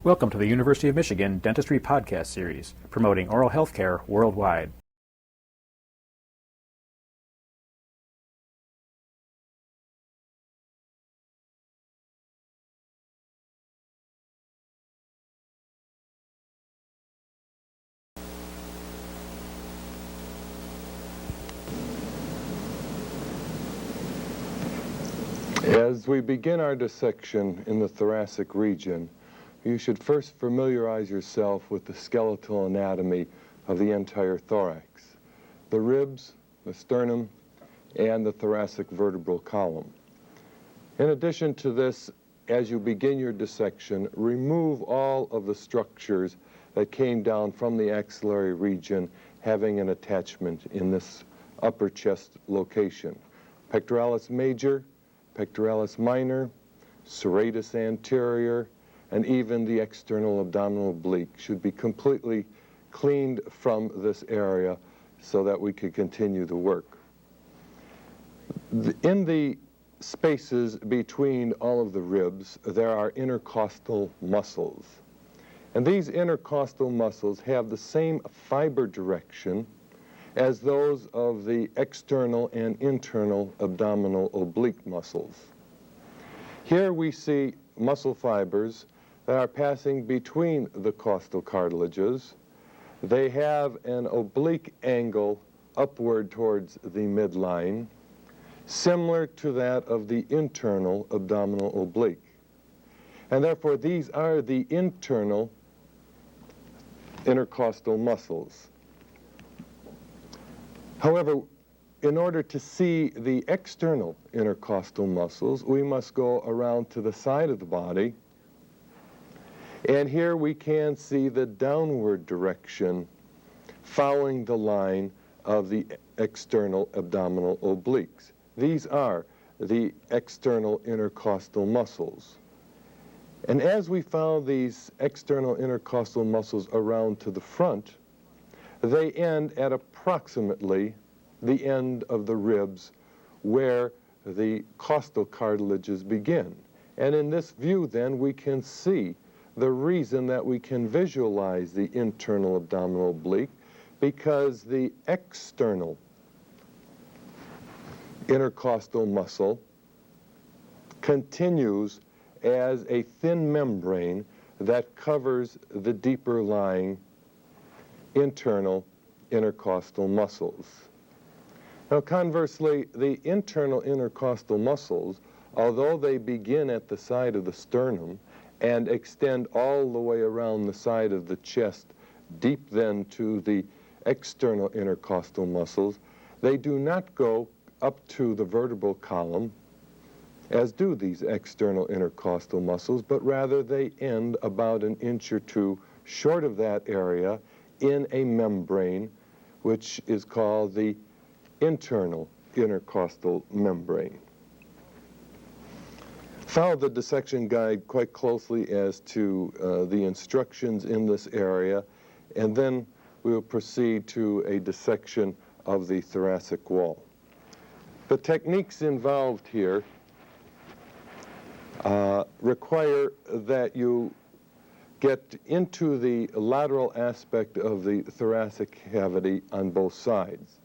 Welcome to the University of Michigan Dentistry Podcast Series, promoting oral health care worldwide. As we begin our dissection in the thoracic region, you should first familiarize yourself with the skeletal anatomy of the entire thorax, the ribs, the sternum, and the thoracic vertebral column. In addition to this, as you begin your dissection, remove all of the structures that came down from the axillary region having an attachment in this upper chest location. Pectoralis major, pectoralis minor, serratus anterior, and even the external abdominal oblique should be completely cleaned from this area so that we could continue the work. In the spaces between all of the ribs, there are intercostal muscles. And these intercostal muscles have the same fiber direction as those of the external and internal abdominal oblique muscles. Here we see muscle fibers that are passing between the costal cartilages. They have an oblique angle upward towards the midline, similar to that of the internal abdominal oblique. And therefore, these are the internal intercostal muscles. However, in order to see the external intercostal muscles, we must go around to the side of the body. And here we can see the downward direction following the line of the external abdominal obliques. These are the external intercostal muscles. And as we follow these external intercostal muscles around to the front, they end at approximately the end of the ribs where the costal cartilages begin. And in this view, then, we can see the reason that we can visualize the internal abdominal oblique, because the external intercostal muscle continues as a thin membrane that covers the deeper lying internal intercostal muscles. Now, conversely, the internal intercostal muscles, although they begin at the side of the sternum and extend all the way around the side of the chest, deep then to the external intercostal muscles, they do not go up to the vertebral column, as do these external intercostal muscles, but rather they end about an inch or two short of that area in a membrane, which is called the internal intercostal membrane. Follow the dissection guide quite closely as to the instructions in this area, and then we will proceed to a dissection of the thoracic wall. The techniques involved here require that you get into the lateral aspect of the thoracic cavity on both sides.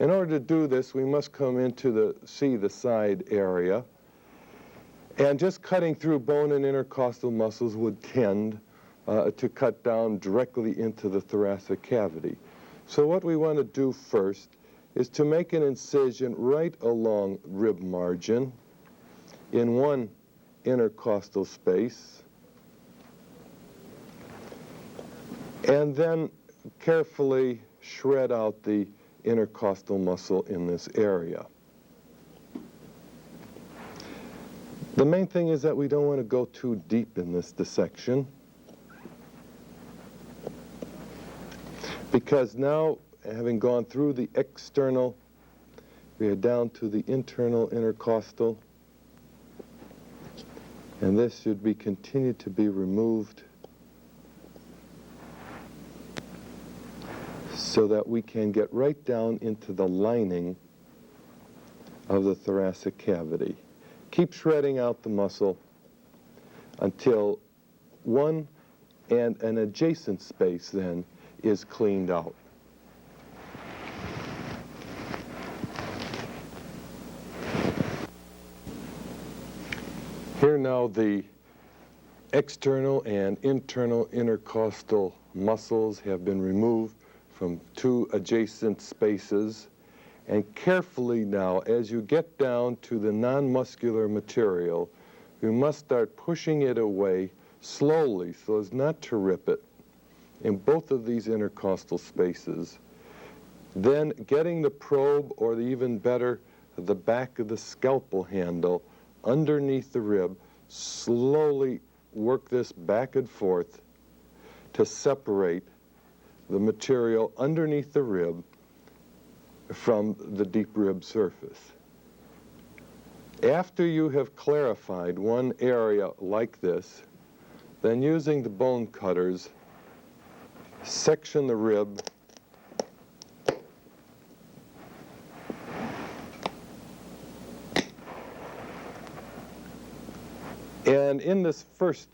In order to do this, we must come into the side area, and just cutting through bone and intercostal muscles would tend to cut down directly into the thoracic cavity. So what we want to do first is to make an incision right along rib margin in one intercostal space, and then carefully shred out the intercostal muscle in this area. The main thing is that we don't want to go too deep in this dissection, because now, having gone through the external, we are down to the internal intercostal, and this should be continued to be removed so that we can get right down into the lining of the thoracic cavity. Keep shredding out the muscle until one and an adjacent space then is cleaned out. Here now the external and internal intercostal muscles have been removed from two adjacent spaces, and carefully now, as you get down to the non-muscular material, you must start pushing it away slowly so as not to rip it in both of these intercostal spaces. Then getting the probe, or even better, the back of the scalpel handle underneath the rib, slowly work this back and forth to separate the material underneath the rib from the deep rib surface. After you have clarified one area like this, then using the bone cutters, section the rib and in this first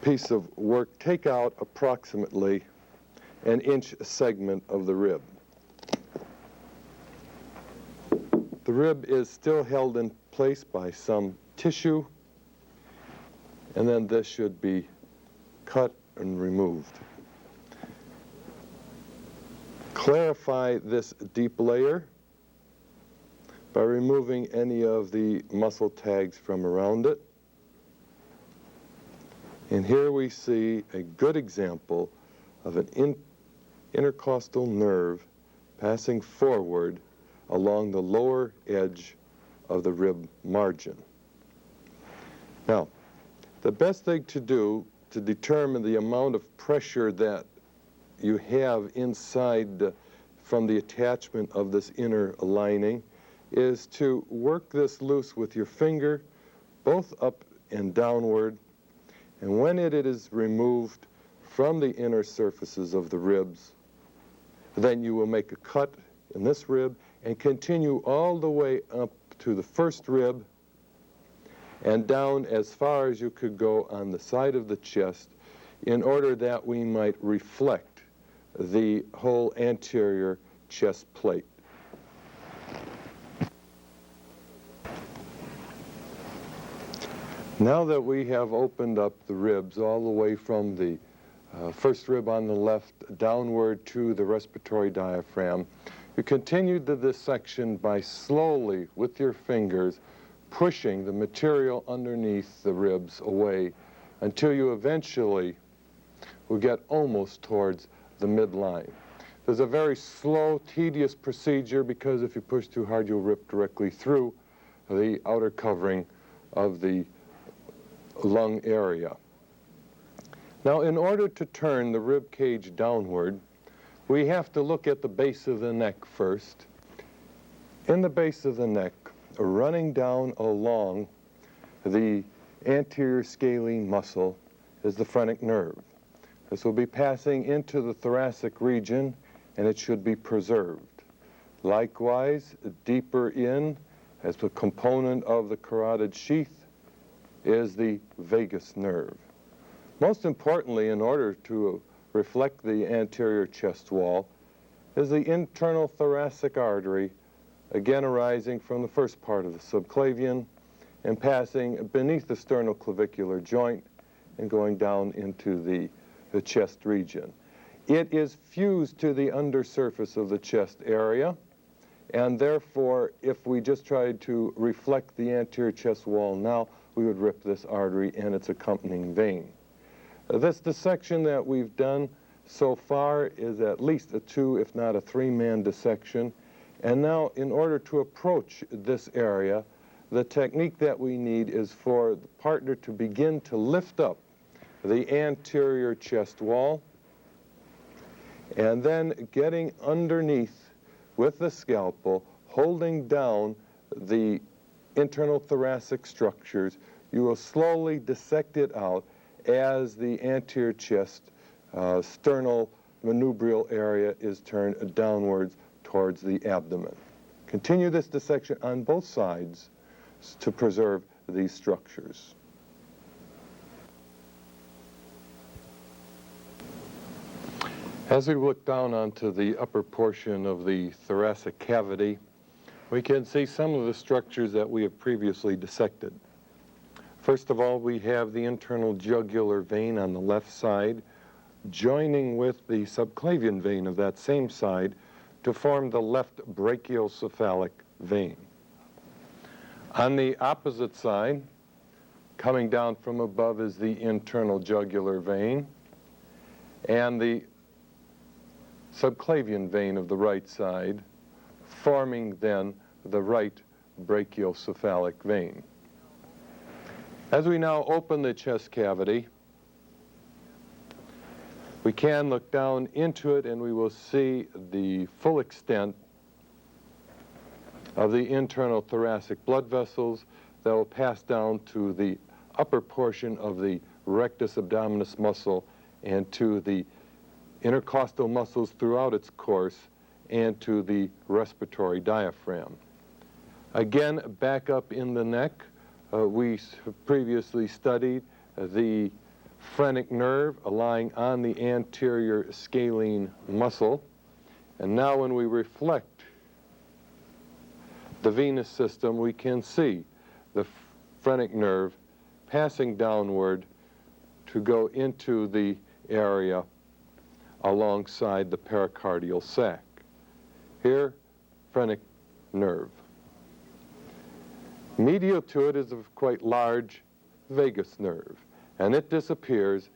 piece of work, take out approximately an inch segment of the rib. The rib is still held in place by some tissue, and then this should be cut and removed. Clarify this deep layer by removing any of the muscle tags from around it. And here we see a good example of an intercostal nerve passing forward along the lower edge of the rib margin. Now, the best thing to do to determine the amount of pressure that you have inside from the attachment of this inner lining is to work this loose with your finger, both up and downward. And when it is removed from the inner surfaces of the ribs, then you will make a cut in this rib and continue all the way up to the first rib and down as far as you could go on the side of the chest, in order that we might reflect the whole anterior chest plate. Now that we have opened up the ribs all the way from the first rib on the left downward to the respiratory diaphragm, you continue the dissection by slowly, with your fingers, pushing the material underneath the ribs away until you eventually will get almost towards the midline. There's a very slow, tedious procedure, because if you push too hard, you'll rip directly through the outer covering of the lung area. Now, in order to turn the rib cage downward, we have to look at the base of the neck first. In the base of the neck, running down along the anterior scalene muscle, is the phrenic nerve. This will be passing into the thoracic region, and it should be preserved. Likewise, deeper in, as a component of the carotid sheath, is the vagus nerve. Most importantly, in order to reflect the anterior chest wall, is the internal thoracic artery, again arising from the first part of the subclavian and passing beneath the sternoclavicular joint and going down into the chest region. It is fused to the undersurface of the chest area, and therefore, if we just tried to reflect the anterior chest wall now, we would rip this artery and its accompanying vein. This dissection that we've done so far is at least a 2, if not a 3-man dissection. And now, in order to approach this area, the technique that we need is for the partner to begin to lift up the anterior chest wall, and then getting underneath with the scalpel, holding down the internal thoracic structures. You will slowly dissect it out as the anterior chest sternal manubrial area is turned downwards towards the abdomen. Continue this dissection on both sides to preserve these structures. As we look down onto the upper portion of the thoracic cavity, we can see some of the structures that we have previously dissected. First of all, we have the internal jugular vein on the left side, joining with the subclavian vein of that same side to form the left brachiocephalic vein. On the opposite side, coming down from above, is the internal jugular vein and the subclavian vein of the right side, forming then the right brachiocephalic vein. As we now open the chest cavity, we can look down into it and we will see the full extent of the internal thoracic blood vessels that will pass down to the upper portion of the rectus abdominis muscle and to the intercostal muscles throughout its course and to the respiratory diaphragm. Again, back up in the neck, we have previously studied the phrenic nerve lying on the anterior scalene muscle. And now when we reflect the venous system, we can see the phrenic nerve passing downward to go into the area alongside the pericardial sac. Here, phrenic nerve. Medial to it is a quite large vagus nerve, and it disappears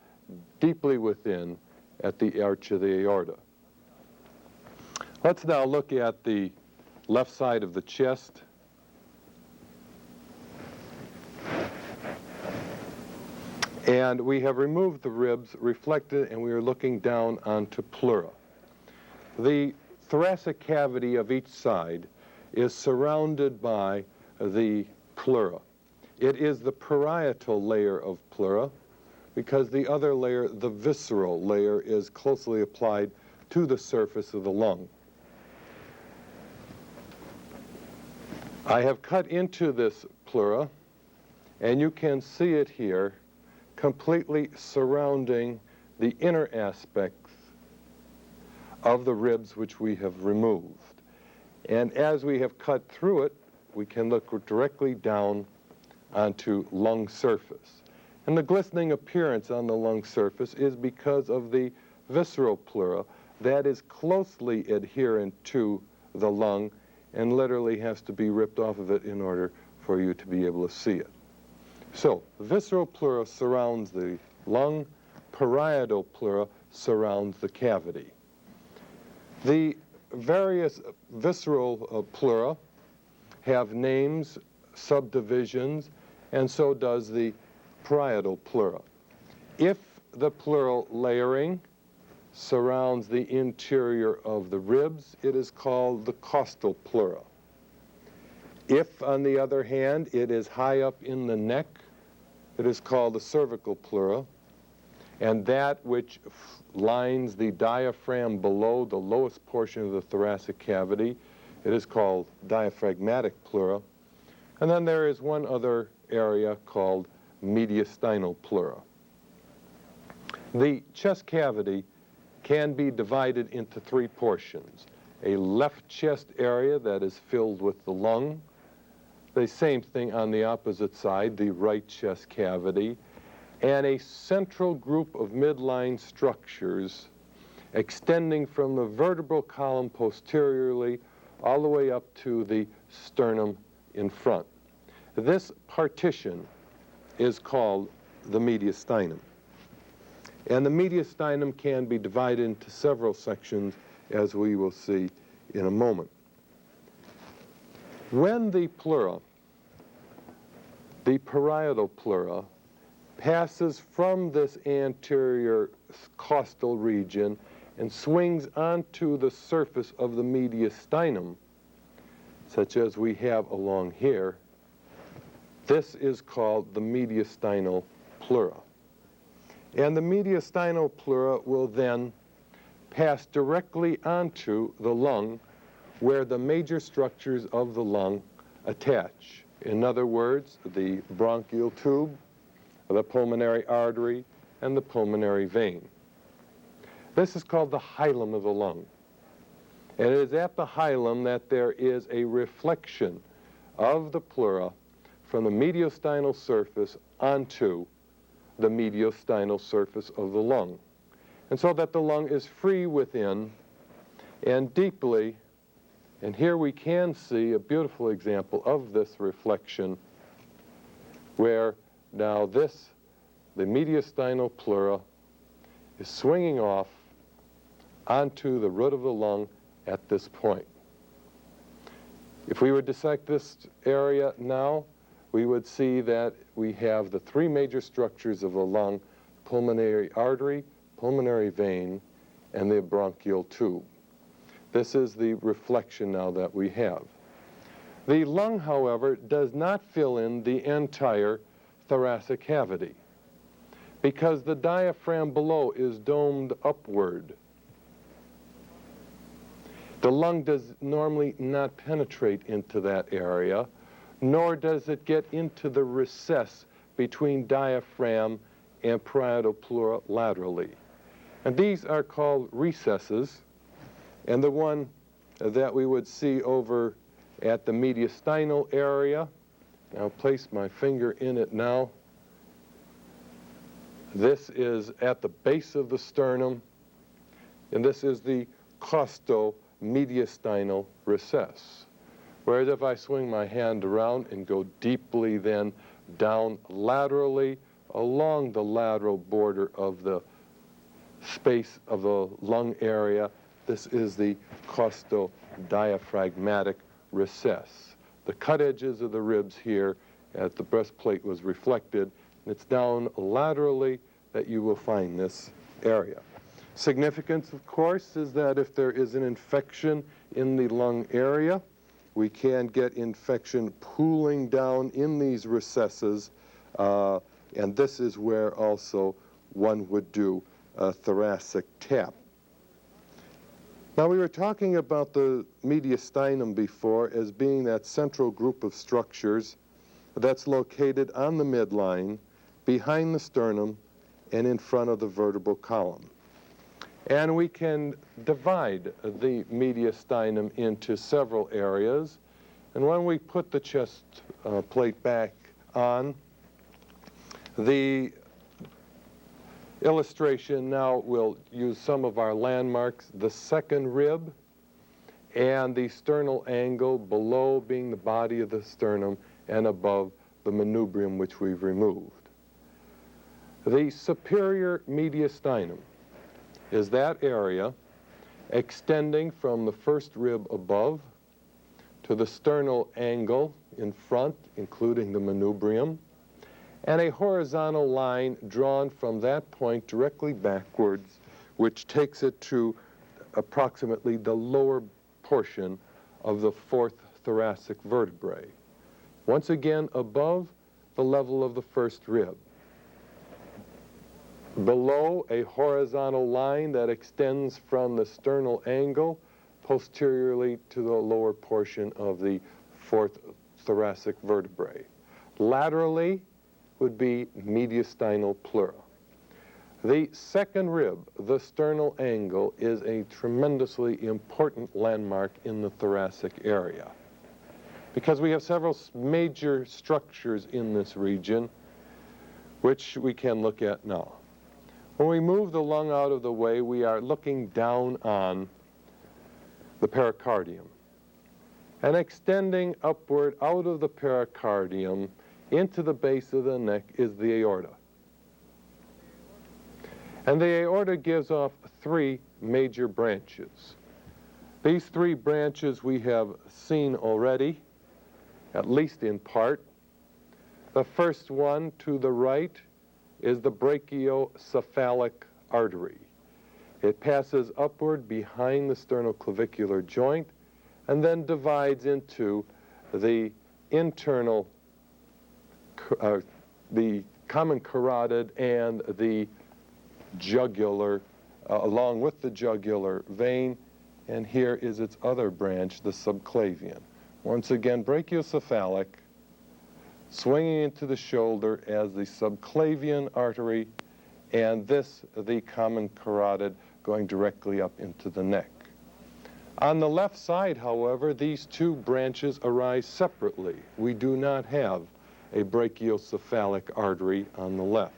deeply within at the arch of the aorta. Let's now look at the left side of the chest. And we have removed the ribs, reflected, and we are looking down onto pleura. The thoracic cavity of each side is surrounded by the pleura. It is the parietal layer of pleura because the other layer, the visceral layer, is closely applied to the surface of the lung. I have cut into this pleura, and you can see it here completely surrounding the inner aspects of the ribs which we have removed. And as we have cut through it, we can look directly down onto lung surface. And the glistening appearance on the lung surface is because of the visceral pleura that is closely adherent to the lung and literally has to be ripped off of it in order for you to be able to see it. So, visceral pleura surrounds the lung, parietal pleura surrounds the cavity. The various visceral pleura have names, subdivisions, and so does the parietal pleura. If the pleural layering surrounds the interior of the ribs, it is called the costal pleura. If, on the other hand, it is high up in the neck, it is called the cervical pleura, and that which lines the diaphragm below the lowest portion of the thoracic cavity, it is called diaphragmatic pleura. And then there is one other area called mediastinal pleura. The chest cavity can be divided into three portions: a left chest area that is filled with the lung, the same thing on the opposite side, the right chest cavity, and a central group of midline structures extending from the vertebral column posteriorly all the way up to the sternum in front. This partition is called the mediastinum. And the mediastinum can be divided into several sections, as we will see in a moment. When the pleura, the parietal pleura, passes from this anterior costal region and swings onto the surface of the mediastinum, such as we have along here, this is called the mediastinal pleura. And the mediastinal pleura will then pass directly onto the lung, where the major structures of the lung attach. In other words, the bronchial tube, the pulmonary artery, and the pulmonary vein. This is called the hilum of the lung. And it is at the hilum that there is a reflection of the pleura from the mediastinal surface onto the mediastinal surface of the lung. And so that the lung is free within and deeply, and here we can see a beautiful example of this reflection where now the mediastinal pleura is swinging off onto the root of the lung at this point. If we would dissect this area now, we would see that we have the three major structures of the lung: pulmonary artery, pulmonary vein, and the bronchial tube. This is the reflection now that we have. The lung, however, does not fill in the entire thoracic cavity because the diaphragm below is domed upward. The lung does normally not penetrate into that area, nor does it get into the recess between diaphragm and parietal pleura laterally. And these are called recesses, and the one that we would see over at the mediastinal area, I'll place my finger in it now. This is at the base of the sternum, and this is the costal mediastinal recess. Whereas if I swing my hand around and go deeply then down laterally along the lateral border of the space of the lung area, this is the costal diaphragmatic recess. The cut edges of the ribs here at the breastplate was reflected, and it's down laterally that you will find this area. Significance, of course, is that if there is an infection in the lung area, we can get infection pooling down in these recesses, and this is where also one would do a thoracic tap. Now, we were talking about the mediastinum before as being that central group of structures that's located on the midline, behind the sternum, and in front of the vertebral column. And we can divide the mediastinum into several areas. And when we put the chest plate back on, the illustration now will use some of our landmarks: the second rib and the sternal angle below being the body of the sternum and above the manubrium, which we've removed. The superior mediastinum is that area extending from the first rib above to the sternal angle in front, including the manubrium, and a horizontal line drawn from that point directly backwards, which takes it to approximately the lower portion of the fourth thoracic vertebrae. Once again, above the level of the first rib. Below, a horizontal line that extends from the sternal angle posteriorly to the lower portion of the fourth thoracic vertebrae. Laterally would be mediastinal pleura. The second rib, the sternal angle, is a tremendously important landmark in the thoracic area because we have several major structures in this region which we can look at now. When we move the lung out of the way, we are looking down on the pericardium. And extending upward out of the pericardium into the base of the neck is the aorta. And the aorta gives off three major branches. These three branches we have seen already, at least in part. The first one to the right is the brachiocephalic artery. It passes upward behind the sternoclavicular joint and then divides into the internal, the common carotid and the jugular, along with the jugular vein, and here is its other branch, the subclavian. Once again, brachiocephalic, swinging into the shoulder as the subclavian artery, and this, the common carotid, going directly up into the neck. On the left side, however, these two branches arise separately. We do not have a brachiocephalic artery on the left,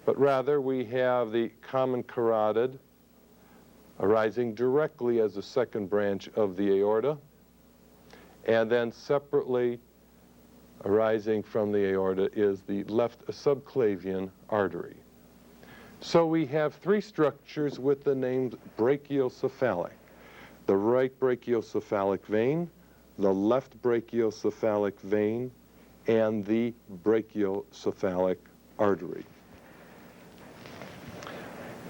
but rather we have the common carotid arising directly as a second branch of the aorta, and then separately arising from the aorta is the left subclavian artery. So we have three structures with the names brachiocephalic: the right brachiocephalic vein, the left brachiocephalic vein, and the brachiocephalic artery.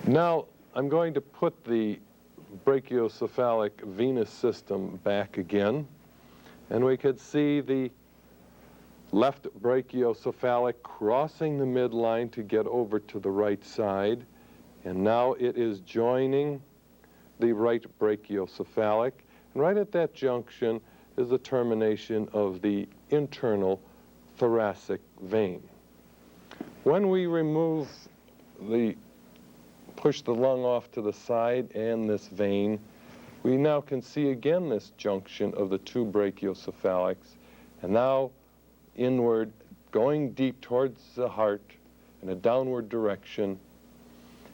Now, I'm going to put the brachiocephalic venous system back again, and we could see the left brachiocephalic crossing the midline to get over to the right side, and now it is joining the right brachiocephalic, and right at that junction is the termination of the internal thoracic vein. When we push the lung off to the side and this vein, we now can see again this junction of the two brachiocephalics, and now inward, going deep towards the heart in a downward direction,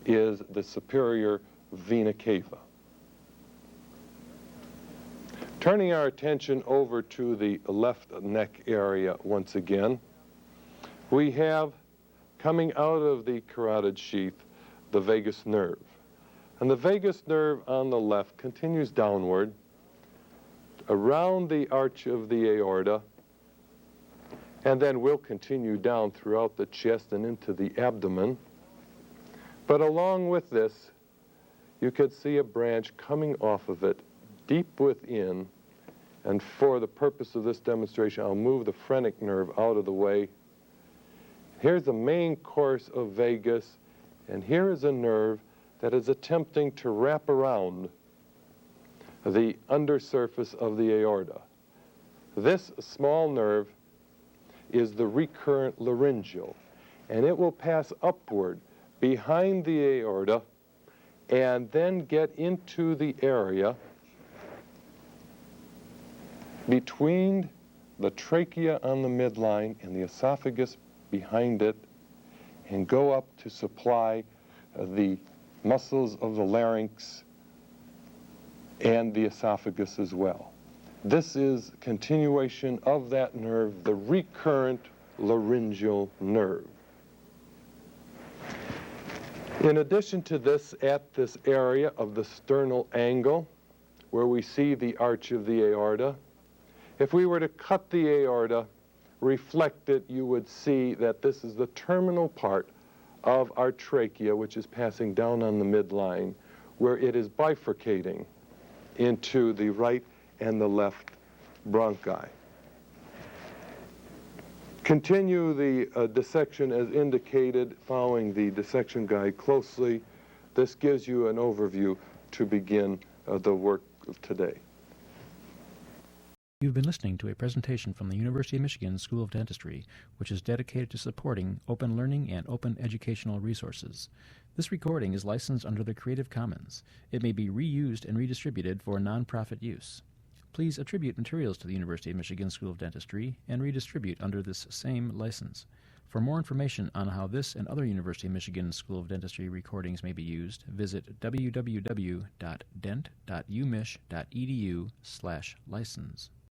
is the superior vena cava. Turning our attention over to the left neck area once again, we have, coming out of the carotid sheath, the vagus nerve. And the vagus nerve on the left continues downward around the arch of the aorta, and then will continue down throughout the chest and into the abdomen. But along with this, you could see a branch coming off of it deep within, and for the purpose of this demonstration, I'll move the phrenic nerve out of the way. Here's the main course of vagus, and here is a nerve that is attempting to wrap around the undersurface of the aorta. This small nerve is the recurrent laryngeal, and it will pass upward behind the aorta and then get into the area between the trachea on the midline and the esophagus behind it, and go up to supply the muscles of the larynx and the esophagus as well. This is continuation of that nerve, the recurrent laryngeal nerve. In addition to this, at this area of the sternal angle, where we see the arch of the aorta, if we were to cut the aorta, reflect it, you would see that this is the terminal part of our trachea, which is passing down on the midline, where it is bifurcating into the right and the left bronchi. Continue the dissection as indicated, following the dissection guide closely. This gives you an overview to begin the work of today. You've been listening to a presentation from the University of Michigan School of Dentistry, which is dedicated to supporting open learning and open educational resources. This recording is licensed under the Creative Commons. It may be reused and redistributed for nonprofit use. Please attribute materials to the University of Michigan School of Dentistry and redistribute under this same license. For more information on how this and other University of Michigan School of Dentistry recordings may be used, visit www.dent.umich.edu/license.